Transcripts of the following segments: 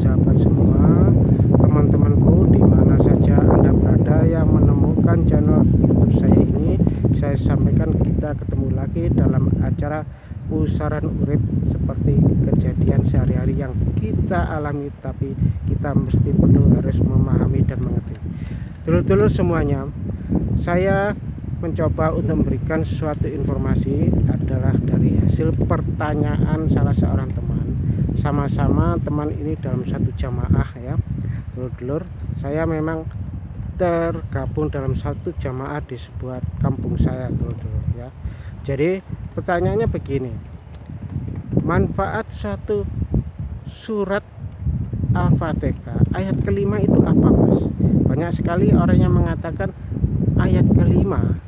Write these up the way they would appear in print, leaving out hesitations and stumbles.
sahabat-sahabat semua, teman-temanku di mana saja Anda berada yang menemukan channel YouTube saya ini. Saya sampaikan kita ketemu lagi dalam acara pusaran urip, seperti kejadian sehari-hari yang kita alami, tapi kita mesti perlu harus memahami dan mengerti. Dulur-dulur semuanya, saya mencoba untuk memberikan suatu informasi adalah dari hasil pertanyaan salah seorang teman. Sama-sama teman ini dalam satu jamaah ya, dulur-dulur. Saya memang tergabung dalam satu jamaah di sebuah kampung saya, dulur-dulur ya. Jadi pertanyaannya begini, manfaat satu surat Al-Fatihah ayat kelima itu apa, Mas? Banyak sekali orang yang mengatakan ayat kelima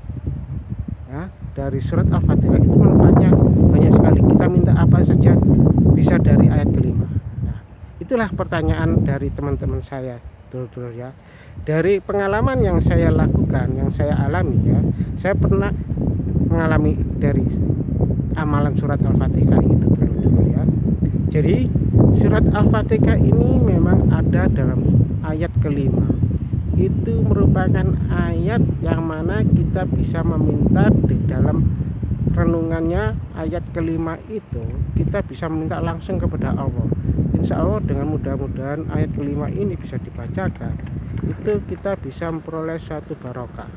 ya dari surat Al-Fatihah itu manfaatnya banyak sekali, kita minta apa saja bisa dari ayat kelima. Nah, itulah pertanyaan dari teman-teman saya, dulur-dulur ya. Dari pengalaman yang saya lakukan, yang saya alami ya, saya pernah mengalami dari amalan surat Al-Fatihah itu, dulur-dulur ya. Jadi surat Al-Fatihah ini memang ada dalam ayat kelima. Itu merupakan ayat yang mana kita bisa meminta di dalam renungannya. Ayat kelima itu kita bisa meminta langsung kepada Allah. Insya Allah dengan mudah-mudahan ayat kelima ini bisa dibacakan, itu kita bisa memperoleh suatu barokah.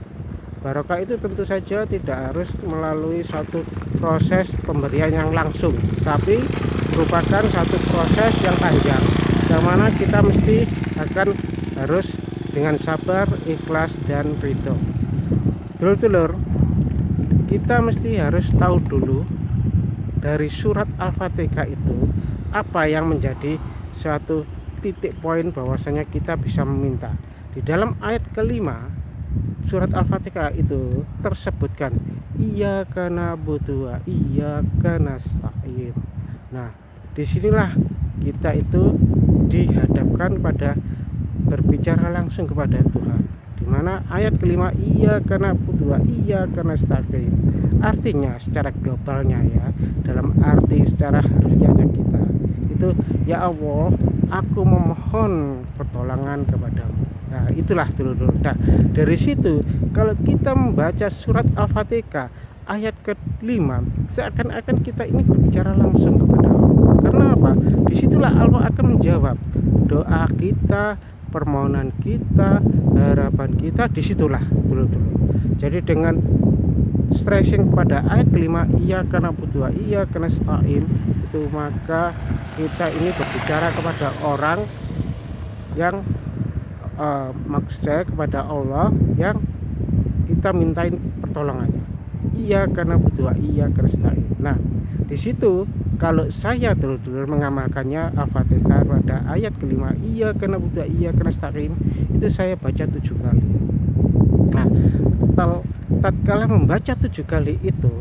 Barokah itu tentu saja tidak harus melalui suatu proses pemberian yang langsung, tapi merupakan satu proses yang panjang, yang mana kita mesti akan harus dengan sabar, ikhlas, dan ridho. Dulur-dulur, kita mesti harus tahu dulu dari surat Al-Fatihah itu apa yang menjadi suatu titik poin bahwasanya kita bisa meminta. Di dalam ayat kelima surat Al-Fatihah itu tersebutkan iyyaka na'budu wa iyyaka nasta'in. Nah, disinilah kita itu dihadapkan pada berbicara langsung kepada Tuhan, dimana ayat kelima iyyaka na'budu wa iyyaka nasta'in artinya secara globalnya ya, dalam arti secara harfiahnya kita itu, ya Allah, aku memohon pertolongan kepadamu. Nah, itulah dulu. Nah, dari situ kalau kita membaca surat Al-Fatihah ayat kelima, seakan-akan kita ini berbicara langsung kepada Allah. Karena apa? Disitulah Allah akan menjawab doa kita, permohonan kita, harapan kita, disitulah dulu. Jadi dengan stressing pada ayat kelima iyyaka na'budu wa iyyaka nasta'in itu, maka kita ini berbicara kepada orang yang maksud saya kepada Allah yang kita mintain pertolongannya. Iyyaka na'budu wa iyyaka nasta'in. Nah, di situ kalau saya dulu mengamalkannya Al-Fatihah pada ayat kelima iyyaka na'budu wa iyyaka nasta'in itu saya baca 7 kali. Nah, tatkala membaca 7 kali itu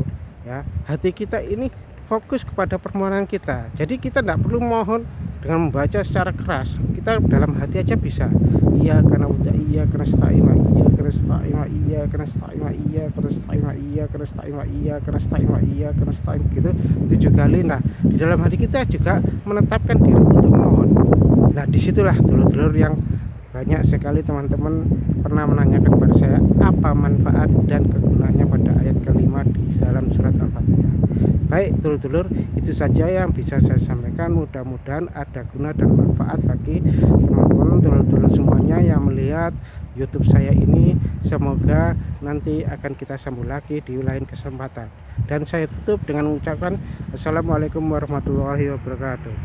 ya, hati kita ini fokus kepada permohonan kita. Jadi kita tidak perlu mohon dengan membaca secara keras, kita dalam hati aja bisa. Iyyaka na'budu wa iyyaka nasta'in wa iyyaka nasta'in wa iyyaka nasta'in wa iyyaka nasta'in wa iyyaka nasta'in wa iyyaka nasta'in wa iyyaka nasta'in gitu 7 kali. Nah, di dalam hati kita juga menetapkan diri untuk mohon. Nah, disitulah dulur-dulur yang banyak sekali teman-teman pernah menanyakan kepada saya apa manfaat dan kegunaannya pada ayat kelima di dalam surat Al-Fatihah. Baik dulur-dulur, itu saja yang bisa saya sampaikan. Mudah-mudahan ada guna dan manfaat bagi teman-teman dulur-dulur semuanya yang melihat YouTube saya ini. Semoga nanti akan kita sambung lagi di lain kesempatan. Dan saya tutup dengan mengucapkan Assalamualaikum warahmatullahi wabarakatuh.